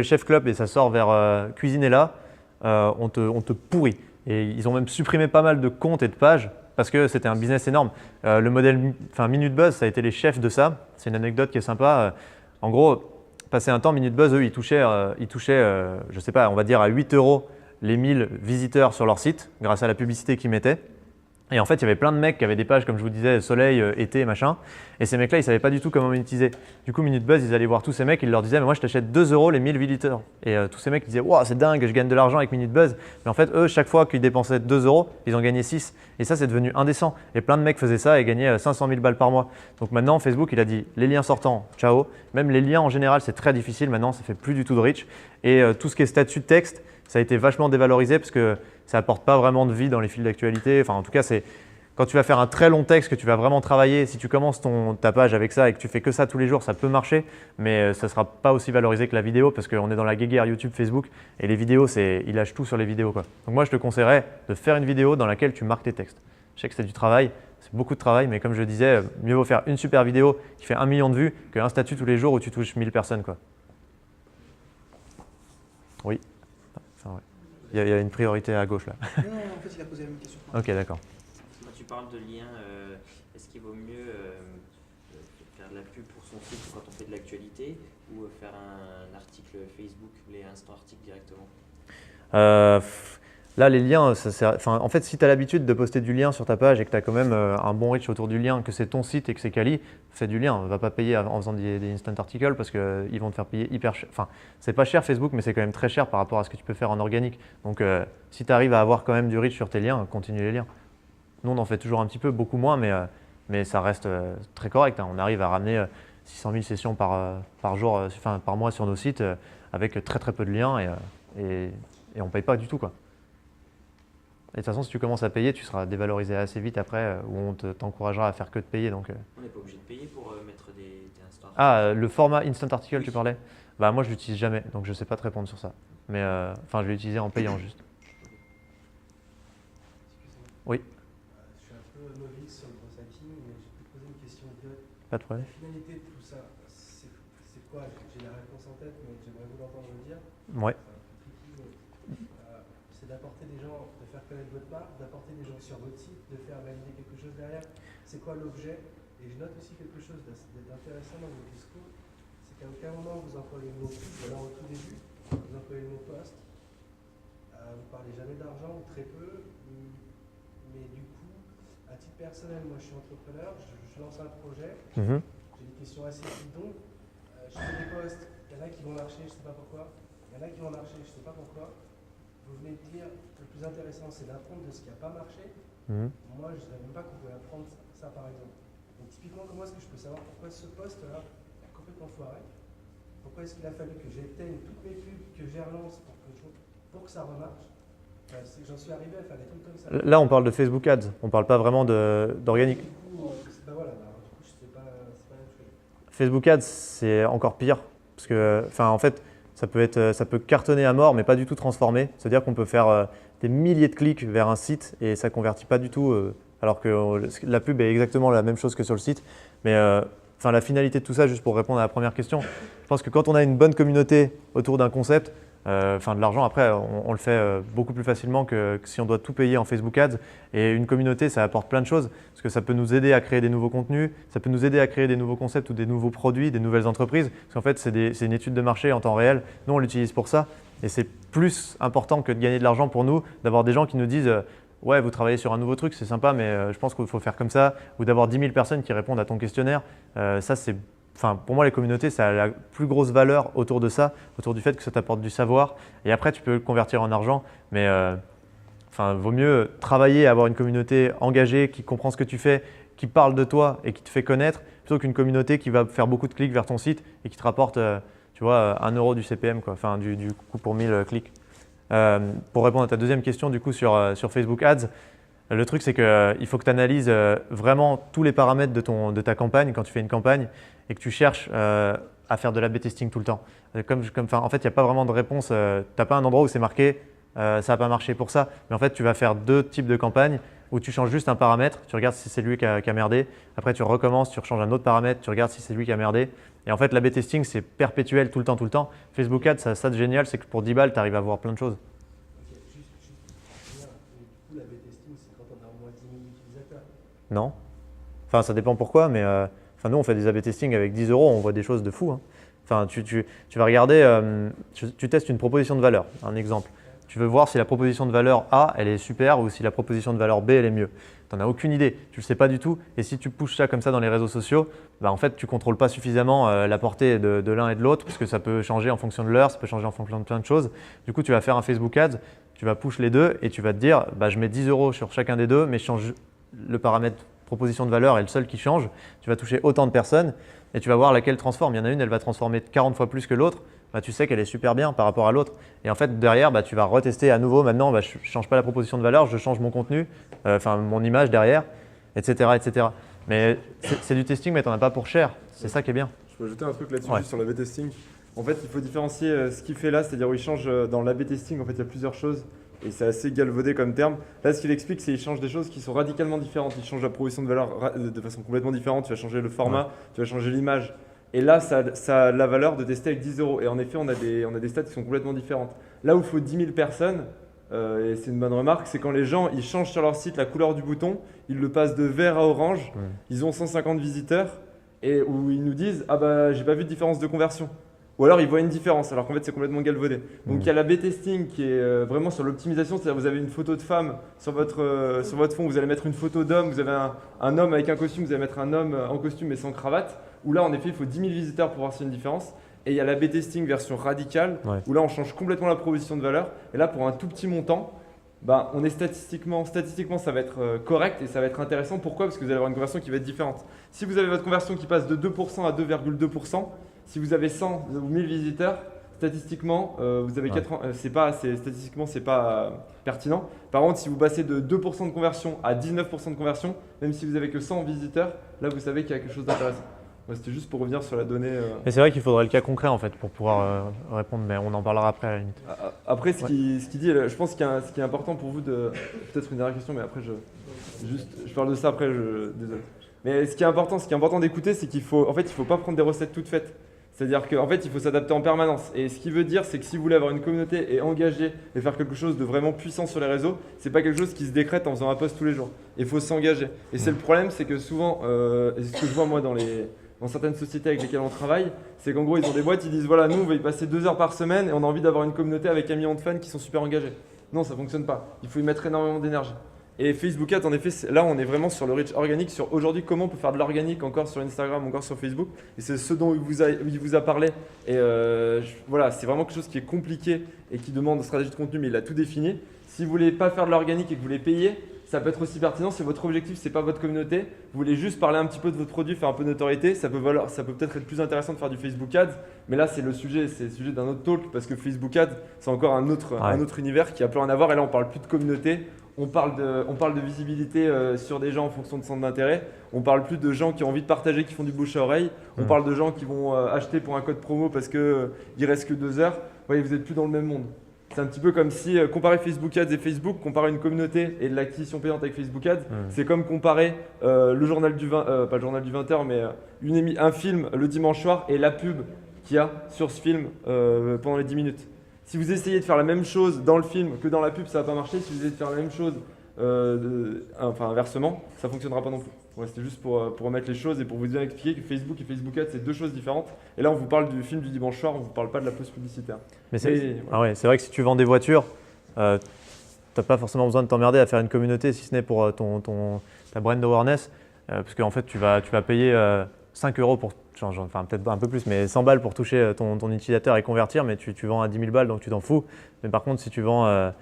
Chef Club et ça sort vers Cuisinella, on te pourrit. Et ils ont même supprimé pas mal de comptes et de pages parce que c'était un business énorme. Le modèle Minute Buzz, ça a été les chefs de ça. C'est une anecdote qui est sympa. En gros, passé un temps, Minute Buzz, eux, ils touchaient je sais pas, on va dire à 8 € les 1000 visiteurs sur leur site grâce à la publicité qu'ils mettaient. Et en fait, il y avait plein de mecs qui avaient des pages, comme je vous disais, soleil, été, machin. Et ces mecs-là, ils ne savaient pas du tout comment monétiser. Du coup, Minute Buzz, ils allaient voir tous ces mecs, ils leur disaient, mais moi, je t'achète 2 € les 1000 visiteurs. Et tous ces mecs, ils disaient, wow, c'est dingue, je gagne de l'argent avec Minute Buzz. Mais en fait, eux, chaque fois qu'ils dépensaient 2 €, ils en gagnaient 6. Et ça, c'est devenu indécent. Et plein de mecs faisaient ça et gagnaient 500 000 balles par mois. Donc maintenant, Facebook, il a dit, les liens sortants, ciao. Même les liens en général, c'est très difficile. Maintenant, ça fait plus du tout de reach. Et tout ce qui est statut de texte, ça a été vachement dévalorisé parce que ça apporte pas vraiment de vie dans les fils d'actualité. Enfin, en tout cas, c'est quand tu vas faire un très long texte que tu vas vraiment travailler, si tu commences ta page avec ça et que tu fais que ça tous les jours, ça peut marcher, mais ça ne sera pas aussi valorisé que la vidéo parce qu'on est dans la guéguerre YouTube, Facebook et les vidéos, ils lâchent tout sur les vidéos, quoi. Donc moi, je te conseillerais de faire une vidéo dans laquelle tu marques tes textes. Je sais que c'est du travail, c'est beaucoup de travail, mais comme je disais, mieux vaut faire une super vidéo qui fait 1 million de vues qu'un statut tous les jours où tu touches 1000 personnes, quoi. Oui. Enfin, ouais. Il y a une priorité à gauche là. Non, en fait, il a posé la même question. Ok, d'accord. Quand tu parles de lien, est-ce qu'il vaut mieux faire de la pub pour son site quand on fait de l'actualité ou faire un article Facebook, les instant articles directement? Là, les liens, en fait, si tu as l'habitude de poster du lien sur ta page et que tu as quand même un bon reach autour du lien, que c'est ton site et que c'est quali, fais du lien. Va pas payer en faisant des instant articles parce qu'ils vont te faire payer hyper cher. Enfin, c'est pas cher Facebook, mais c'est quand même très cher par rapport à ce que tu peux faire en organique. Donc, si tu arrives à avoir quand même du reach sur tes liens, continue les liens. Nous, on en fait toujours un petit peu, beaucoup moins, mais ça reste très correct. Hein. On arrive à ramener 600 000 sessions par jour, par mois sur nos sites avec très très peu de liens et on ne paye pas du tout, quoi. Et de toute façon, si tu commences à payer, tu seras dévalorisé assez vite après, où on t'encouragera à faire que de payer. Donc, On n'est pas obligé de payer pour mettre des instants. le format Instant Article, tu parlais? Bah, moi, je l'utilise jamais, donc je ne sais pas te répondre sur ça. Mais je l'ai utilisé en payant juste. Oui, Je suis un peu novice sur le gros hacking, mais je peux te poser une question idiote. pas de problème. La finalité de tout ça, c'est quoi? J'ai la réponse en tête, mais j'aimerais vous l'entendre le dire. Ouais. C'est un peu tricky, mais, c'est d'apporter des gens, de faire connaître votre marque, d'apporter des gens sur votre site, de faire valider quelque chose derrière. C'est quoi l'objet? Et je note aussi quelque chose d'intéressant dans vos discours, c'est qu'à aucun moment vous employez le mot pub, ou alors au tout début, vous employez le mot poste. Vous parlez jamais d'argent, ou très peu. Mais du coup, à titre personnel, moi je suis entrepreneur, je lance un projet, j'ai des questions assez bidons, je fais des posts, il y en a qui vont marcher, je ne sais pas pourquoi, il y en a qui vont marcher, je ne sais pas pourquoi. Vous venez de dire, le plus intéressant c'est d'apprendre de ce qui n'a pas marché. Moi je ne savais même pas qu'on pouvait apprendre ça par exemple. Donc typiquement, comment est-ce que je peux savoir pourquoi ce post-là est complètement foiré? Pourquoi est-ce qu'il a fallu que j'éteigne toutes mes pubs, que je relance pour que ça remarche? J'en suis arrivé à faire des trucs comme ça. Là, on parle de Facebook Ads, on ne parle pas vraiment d'organique. Du coup, voilà, du coup, c'est pas la même chose. Facebook Ads, c'est encore pire, parce que, en fait, ça peut cartonner à mort, mais pas du tout transformer. C'est-à-dire qu'on peut faire des milliers de clics vers un site et ça ne convertit pas du tout, alors que la pub est exactement la même chose que sur le site. Mais la finalité de tout ça, juste pour répondre à la première question, je pense que quand on a une bonne communauté autour d'un concept, de l'argent, après, on le fait beaucoup plus facilement que si on doit tout payer en Facebook Ads. Et une communauté, ça apporte plein de choses, parce que ça peut nous aider à créer des nouveaux contenus, ça peut nous aider à créer des nouveaux concepts ou des nouveaux produits, des nouvelles entreprises. Parce qu'en fait, c'est une étude de marché en temps réel. Nous, on l'utilise pour ça. Et c'est plus important que de gagner de l'argent pour nous, d'avoir des gens qui nous disent ouais, vous travaillez sur un nouveau truc, c'est sympa, mais je pense qu'il faut faire comme ça. Ou d'avoir 10 000 personnes qui répondent à ton questionnaire. Ça, c'est… pour moi, les communautés, ça a la plus grosse valeur autour de ça, autour du fait que ça t'apporte du savoir. Et après, tu peux le convertir en argent. Mais vaut mieux travailler, avoir une communauté engagée qui comprend ce que tu fais, qui parle de toi et qui te fait connaître, plutôt qu'une communauté qui va faire beaucoup de clics vers ton site et qui te rapporte 1 € du CPM, quoi. Du coût pour 1000 clics. Pour répondre à ta deuxième question, du coup, sur Facebook Ads, le truc, c'est qu'il faut que tu analyses vraiment tous les paramètres de ta campagne quand tu fais une campagne et que tu cherches à faire de l'A/B testing tout le temps. En fait, il n'y a pas vraiment de réponse. Tu n'as pas un endroit où c'est marqué ça n'a pas marché pour ça. Mais en fait, tu vas faire 2 types de campagnes où tu changes juste un paramètre. Tu regardes si c'est lui qui a merdé. Après, tu recommences, tu rechanges un autre paramètre, tu regardes si c'est lui qui a merdé. Et en fait, l'A/B testing, c'est perpétuel tout le temps, tout le temps. Facebook Ads, ça de génial, c'est que pour 10 balles, tu arrives à voir plein de choses. Ok, juste du coup, l'A/B testing, c'est quand on a au moins 10 000 utilisateurs. Non. Ça dépend pourquoi, mais nous, on fait des A/B testing avec 10 €, on voit des choses de fou. Hein. Tu vas regarder, tu testes une proposition de valeur, un exemple. Tu veux voir si la proposition de valeur A, elle est super ou si la proposition de valeur B, elle est mieux. Tu n'en as aucune idée, tu ne le sais pas du tout. Et si tu pushes ça comme ça dans les réseaux sociaux, en fait, tu ne contrôles pas suffisamment la portée de l'un et de l'autre parce que ça peut changer en fonction de l'heure, ça peut changer en fonction de plein de choses. Du coup, tu vas faire un Facebook Ads, tu vas push les deux et tu vas te dire je mets 10 € sur chacun des deux, mais je change le paramètre proposition de valeur est le seul qui change. Tu vas toucher autant de personnes et tu vas voir laquelle transforme. Il y en a une, elle va transformer 40 fois plus que l'autre. Tu sais qu'elle est super bien par rapport à l'autre. Et en fait, derrière, tu vas retester à nouveau. Maintenant, je ne change pas la proposition de valeur, je change mon contenu, mon image derrière, etc. etc. Mais c'est du testing, mais tu n'en as pas pour cher. C'est ça qui est bien. Je peux ajouter un truc là-dessus Ouais. juste sur l'A/B testing. En fait, il faut différencier ce qu'il fait là, c'est-à-dire où il change dans l'A/B testing. En fait, il y a plusieurs choses et c'est assez galvaudé comme terme. Là, ce qu'il explique, c'est qu'il change des choses qui sont radicalement différentes. Il change la proposition de valeur de façon complètement différente. Tu vas changer le format, tu vas changer l'image. Et là, ça a la valeur de tester avec 10 €. Et en effet, on a des stats qui sont complètement différentes. Là où il faut 10 000 personnes, et c'est une bonne remarque, c'est quand les gens ils changent sur leur site la couleur du bouton, ils le passent de vert à orange, ils ont 150 visiteurs, et où ils nous disent « Ah bah, j'ai pas vu de différence de conversion ». ou alors ils voient une différence, alors qu'en fait c'est complètement galvaudé. Donc il y a l'A/B testing qui est vraiment sur l'optimisation, c'est-à-dire vous avez une photo de femme sur votre fond, vous allez mettre une photo d'homme, vous avez un homme avec un costume, vous allez mettre un homme en costume mais sans cravate, où là en effet il faut 10 000 visiteurs pour voir s'il y a une différence. Et il y a l'A/B testing version radicale, où là on change complètement la proposition de valeur, et là pour un tout petit montant, bah, on est statistiquement ça va être correct et ça va être intéressant. Pourquoi? Parce que vous allez avoir une conversion qui va être différente. Si vous avez votre conversion qui passe de 2% à 2,2%, si vous avez 100 ou 1000 visiteurs, statistiquement, vous avez 80, statistiquement c'est pas pertinent. Par contre, si vous passez de 2% de conversion à 19% de conversion, même si vous avez que 100 visiteurs, là vous savez qu'il y a quelque chose d'intéressant. Ouais, c'était juste pour revenir sur la donnée. Mais c'est vrai qu'il faudrait le cas concret en fait pour pouvoir répondre, mais on en parlera après à la limite. Après, ce qu'il dit, je pense qu'il ce qui est important pour vous de. Peut-être une dernière question, mais après, je parle de ça après, désolé. Mais ce qui est important d'écouter, c'est qu'il faut pas prendre des recettes toutes faites. C'est-à-dire qu'en fait, il faut s'adapter en permanence. Et ce qui veut dire, c'est que si vous voulez avoir une communauté et engager et faire quelque chose de vraiment puissant sur les réseaux, c'est pas quelque chose qui se décrète en faisant un post tous les jours. Il faut s'engager. Et c'est le problème, c'est que souvent, et c'est ce que je vois moi dans certaines sociétés avec lesquelles on travaille, c'est qu'en gros, ils ont des boîtes, ils disent voilà, nous, on va y passer 2 heures par semaine et on a envie d'avoir une communauté avec 1 million de fans qui sont super engagés. Non, ça ne fonctionne pas. Il faut y mettre énormément d'énergie. Et Facebook Ads, en effet, là, on est vraiment sur le reach organique, sur aujourd'hui comment on peut faire de l'organique encore sur Instagram, encore sur Facebook. Et c'est ce dont il vous a parlé. Et voilà, c'est vraiment quelque chose qui est compliqué et qui demande une stratégie de contenu, mais il a tout défini. Si vous voulez pas faire de l'organique et que vous voulez payer, ça peut être aussi pertinent si votre objectif c'est pas votre communauté, vous voulez juste parler un petit peu de votre produit, faire un peu de notoriété, ça peut peut-être être plus intéressant de faire du Facebook Ads, mais là c'est le sujet d'un autre talk parce que Facebook Ads c'est encore un autre univers qui a plus rien à voir et là on parle plus de communauté, on parle de visibilité sur des gens en fonction de centre d'intérêt, on parle plus de gens qui ont envie de partager, qui font du bouche à oreille, on parle de gens qui vont acheter pour un code promo parce que il reste que 2 heures, vous voyez vous êtes plus dans le même monde. C'est un petit peu comme si comparer Facebook Ads et Facebook, comparer une communauté et de l'acquisition payante avec Facebook Ads, c'est comme comparer le journal du 20, pas le journal du 20h, mais un film le dimanche soir et la pub qu'il y a sur ce film pendant les 10 minutes. Si vous essayez de faire la même chose dans le film que dans la pub, ça ne va pas marcher. Si vous essayez de faire la même chose, inversement, ça ne fonctionnera pas non plus. Ouais, c'était juste pour remettre les choses et pour vous bien expliquer que Facebook et Facebook Ads, c'est 2 choses différentes. Et là, on vous parle du film du dimanche soir, on ne vous parle pas de la pause publicitaire. Mais c'est vrai que si tu vends des voitures, tu n'as pas forcément besoin de t'emmerder à faire une communauté, si ce n'est pour ta brand awareness. Parce qu'en fait, tu vas payer 5 € pour, enfin peut-être un peu plus, mais 100 balles pour toucher ton utilisateur et convertir, mais tu vends à 10 000 balles, donc tu t'en fous. Mais par contre, si tu vends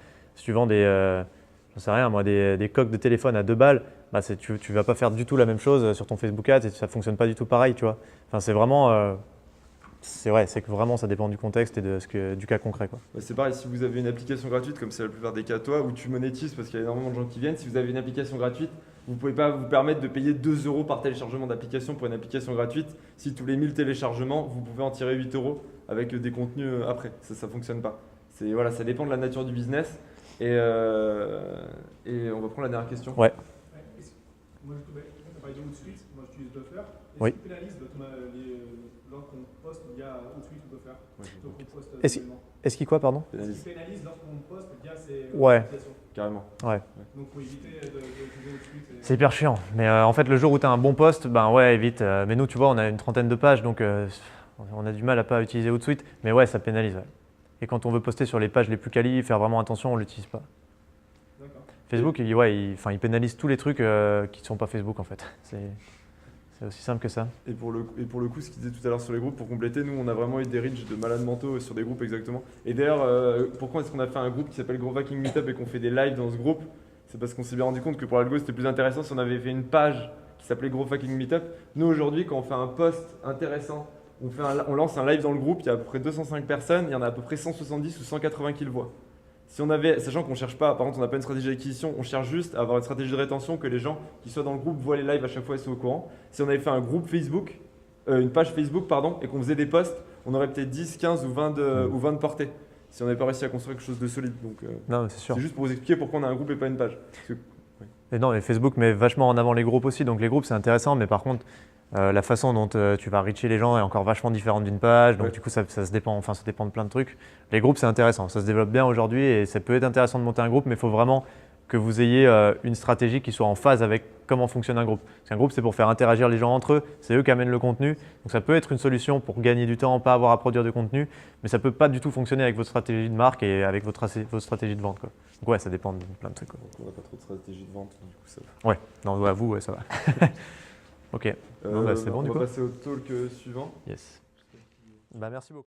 des, j'en sais rien, moi, des coques de téléphone à 2 balles, bah tu vas pas faire du tout la même chose sur ton Facebook Ads et ça fonctionne pas du tout pareil, tu vois. Enfin, c'est vraiment, c'est que vraiment ça dépend du contexte et du cas concret, quoi. C'est pareil, si vous avez une application gratuite, comme c'est la plupart des cas toi, où tu monétises parce qu'il y a énormément de gens qui viennent, si vous avez une application gratuite, vous ne pouvez pas vous permettre de payer 2 € par téléchargement d'application pour une application gratuite. Si tous les 1000 téléchargements, vous pouvez en tirer 8 € avec des contenus après. Ça ne fonctionne pas. Voilà, ça dépend de la nature du business. Et on va prendre la dernière question. Ouais. Moi, tu as parlé de Hootsuite, moi j'utilise Buffer. Est-ce Oui. que tu pénalises lorsqu'on poste via Hootsuite ou Buffer? Est-ce qu'il quoi, pardon? Est-ce qu'il pénalise lorsqu'on poste via ces Ouais. applications? Carrément. Ouais. Donc, il faut éviter d'utiliser Hootsuite. C'est hyper chiant. Mais en fait, le jour où tu as un bon post, ben ouais, évite. Mais nous, tu vois, on a une 30aine de pages, donc on a du mal à pas utiliser Hootsuite. Mais ouais, ça pénalise. Ouais. Et quand on veut poster sur les pages les plus quali, faire vraiment attention, on ne l'utilise pas. D'accord. Facebook, il pénalise tous les trucs qui ne sont pas Facebook en fait. C'est aussi simple que ça. Et pour le coup, ce qu'il disait tout à l'heure sur les groupes, pour compléter, nous on a vraiment eu des reaches de malades mentaux sur des groupes exactement. Et d'ailleurs, pourquoi est-ce qu'on a fait un groupe qui s'appelle Growth Hacking Meetup et qu'on fait des lives dans ce groupe? C'est parce qu'on s'est bien rendu compte que pour l'algo c'était plus intéressant si on avait fait une page qui s'appelait Growth Hacking Meetup. Nous aujourd'hui, quand on fait un post intéressant, on lance un live dans le groupe, il y a à peu près 205 personnes, il y en a à peu près 170 ou 180 qui le voient. Si on avait, sachant qu'on ne cherche pas, par contre on n'a pas une stratégie d'acquisition, on cherche juste à avoir une stratégie de rétention, que les gens qui soient dans le groupe voient les lives à chaque fois et soient au courant. Si on avait fait un groupe Facebook, une page Facebook pardon, et qu'on faisait des posts, on aurait peut-être 10, 15 ou 20 de portée. Si on n'avait pas réussi à construire quelque chose de solide. Donc, non, c'est sûr. C'est juste pour vous expliquer pourquoi on a un groupe et pas une page. Et non, et Facebook met vachement en avant les groupes aussi, donc les groupes c'est intéressant, mais par contre la façon dont tu vas reacher les gens est encore vachement différente d'une page, donc du coup ça dépend de plein de trucs. Les groupes c'est intéressant, ça se développe bien aujourd'hui et ça peut être intéressant de monter un groupe, mais il faut vraiment que vous ayez une stratégie qui soit en phase avec comment fonctionne un groupe. Parce qu'un groupe, c'est pour faire interagir les gens entre eux, c'est eux qui amènent le contenu. Donc ça peut être une solution pour gagner du temps, pas avoir à produire de contenu, mais ça ne peut pas du tout fonctionner avec votre stratégie de marque et avec votre stratégie de vente, quoi. Donc ouais, ça dépend de plein de trucs, quoi. Donc on n'a pas trop de stratégie de vente, du coup ça va. Ouais, non, à vous, ouais, ça va. Ok, bon, bah, c'est bon du On coup. va passer au talk suivant. Yes. Bah, merci beaucoup.